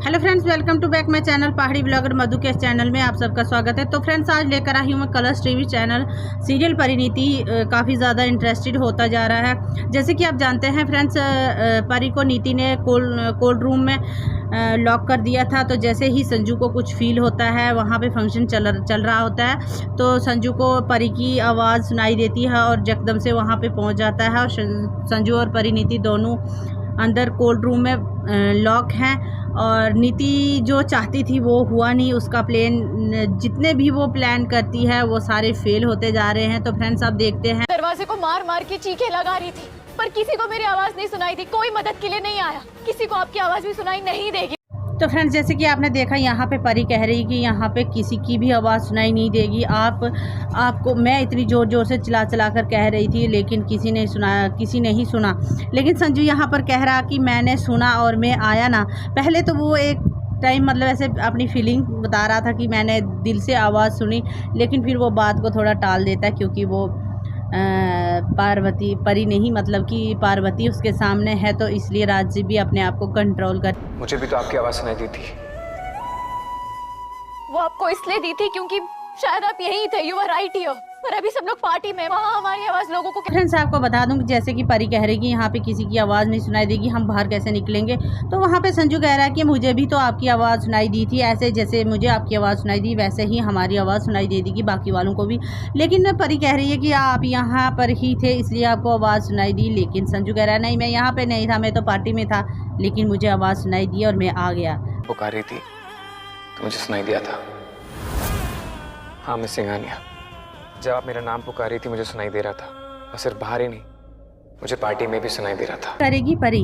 Hello friends, welcome to back my channel Pahadi blogger Madhu के channel में आप सबका स्वागत है। तो फ्रेंड्स, आज लेकर आई हूँ मैं Colors TV channel serial Parineeti. काफ़ी ज़्यादा इंटरेस्टेड होता जा रहा है। जैसे कि आप जानते हैं फ्रेंड्स, परी को नीति ने कोल्ड रूम में लॉक कर दिया था। तो जैसे ही संजू को कुछ फील होता है, वहाँ पे फंक्शन चल रहा होता है, तो संजू को परी की आवाज़ सुनाई देती है और यकदम से वहाँ पे पहुँच जाता है। और संजू और परिणीति दोनों अंदर कोल्ड रूम में लॉक हैं। और नीति जो चाहती थी वो हुआ नहीं। उसका प्लान, जितने भी वो प्लान करती है वो सारे फेल होते जा रहे हैं। तो फ्रेंड्स, आप देखते हैं, दरवाजे को मार मार के चीखें लगा रही थी, पर किसी को मेरी आवाज़ नहीं सुनाई थी। कोई मदद के लिए नहीं आया। किसी को आपकी आवाज़ भी सुनाई नहीं देगी। तो फ्रेंड्स, जैसे कि आपने देखा, यहाँ पे परी कह रही कि यहाँ पे किसी की भी आवाज़ सुनाई नहीं देगी। आपको मैं इतनी ज़ोर ज़ोर से चिल्ला कर कह रही थी, लेकिन किसी ने ही सुना। लेकिन संजू यहाँ पर कह रहा कि मैंने सुना और मैं आया ना। पहले तो वो एक टाइम मतलब ऐसे अपनी फीलिंग बता रहा था कि मैंने दिल से आवाज़ सुनी, लेकिन फिर वो बात को थोड़ा टाल देता है, क्योंकि वो परी नहीं, मतलब कि पार्वती उसके सामने है, तो इसलिए राजीव भी अपने आप को कंट्रोल कर। मुझे भी तो आपकी आवाज़ सुनाई दी थी। वो आपको इसलिए दी थी क्योंकि शायद आप यही थे। You are right here. पर अभी सब लोग पार्टी में, वहाँ हमारी आवाज़ लोगों को। फ्रेंड्स, आपको बता दूं कि जैसे कि परी कह रही कि यहाँ पे किसी की आवाज़ नहीं सुनाई देगी, हम बाहर कैसे निकलेंगे। तो वहाँ पे संजू कह रहा है कि मुझे भी तो आपकी आवाज़ सुनाई दी थी। ऐसे जैसे मुझे आपकी आवाज़ सुनाई दी, वैसे ही हमारी आवाज़ सुनाई दे देगी बाकी वालों को भी। लेकिन परी कह रही है कि आप यहाँ पर ही थे, इसलिए आपको आवाज़ सुनाई दी। लेकिन संजू कह रहा है नहीं, मैं यहाँ पर नहीं था, मैं तो पार्टी में था, लेकिन मुझे आवाज़ सुनाई दी और मैं आ गया। पुकार रही थी तो मुझे सुनाई दिया था। हाँ, मैं सिंघानिया। जब आप मेरा नाम पुकार रही थी, मुझे सुनाई दे रहा था। और सिर्फ बाहर ही नहीं, मुझे पार्टी में भी सुनाई दे रहा था। करेगी परी,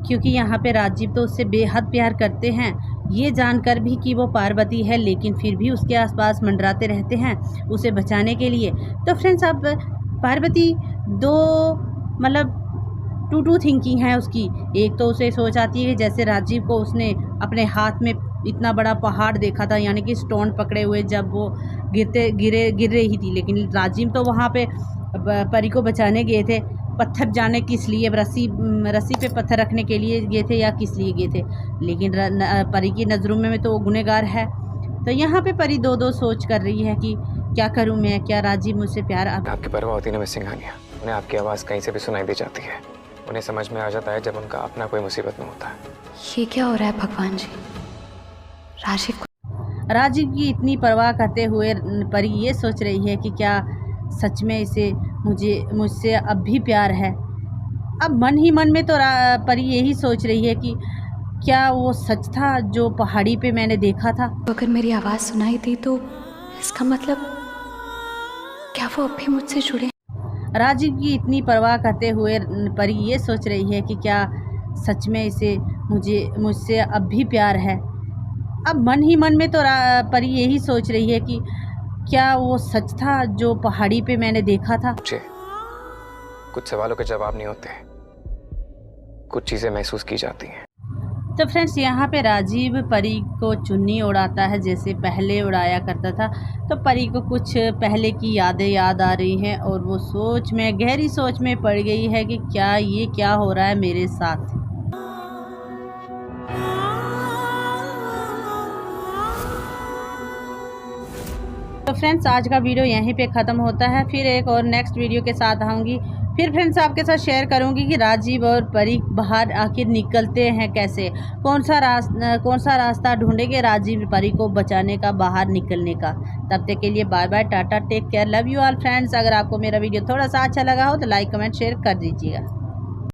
क्योंकि यहाँ पे राजीव तो उससे बेहद प्यार करते हैं। ये जानकर भी कि वो पार्वती है, लेकिन फिर भी उसके आसपास मंडराते रहते हैं उसे बचाने के लिए। तो फ्रेंड्स, अब पार्वती दो मतलब टू थिंकिंग है उसकी। एक तो उसे सोच आती है कि जैसे राजीव को उसने अपने हाथ में इतना बड़ा पहाड़ देखा था, यानी कि स्टोन पकड़े हुए, जब वो गिर रही थी। लेकिन राजीव तो वहाँ पे परी को बचाने गए थे। पत्थर जाने किस लिए, रस्सी पे पत्थर रखने के लिए गए थे या किस लिए गए थे। लेकिन परी की नज़रों में तो वो गुनहगार है। तो यहाँ पे परी दो सोच कर रही है कि क्या करूँ मैं, क्या राजीव मुझसे प्यार। आपकी परवाह होती ना मैं सिंघानिया। उन्हें आपकी आवाज़ कहीं से भी सुनाई दी जाती है। उन्हें समझ में आ जाता है जब उनका अपना कोई मुसीबत में होता है। ये क्या हो रहा है भगवान जी? राजीव की इतनी परवाह करते हुए परी ये सोच रही है कि क्या सच में इसे मुझसे अब भी प्यार है। अब मन ही मन में तो परी यही सोच रही है कि क्या वो सच था जो पहाड़ी पे मैंने देखा था। अगर मेरी आवाज़ सुनाई दी तो इसका मतलब क्या वो अब भी मुझसे जुड़े? राजीव की इतनी परवाह करते हुए परी ये सोच रही है कि क्या सच में इसे मुझसे अब भी प्यार है। अब मन ही मन में तो परी यही सोच रही है कि क्या वो सच था जो पहाड़ी पे मैंने देखा था। मुझे कुछ सवालों के जवाब नहीं होते, कुछ चीज़ें महसूस की जाती हैं। तो फ्रेंड्स, यहाँ पे राजीव परी को चुन्नी उड़ाता है जैसे पहले उड़ाया करता था। तो परी को कुछ पहले की यादें याद आ रही हैं और वो गहरी सोच में पड़ गई है कि क्या हो रहा है मेरे साथ। तो फ्रेंड्स, आज का वीडियो यहीं पे ख़त्म होता है। फिर एक और नेक्स्ट वीडियो के साथ आऊँगी। फिर फ्रेंड्स, आपके साथ शेयर करूँगी कि राजीव और परी बाहर आखिर निकलते हैं कैसे, कौन सा रास्ता ढूंढेंगे राजीव परी को बचाने का, बाहर निकलने का। तब तक के लिए bye bye, tata, take care, love you all friends. अगर आपको मेरा वीडियो थोड़ा सा अच्छा लगा हो तो लाइक कमेंट शेयर कर दीजिएगा।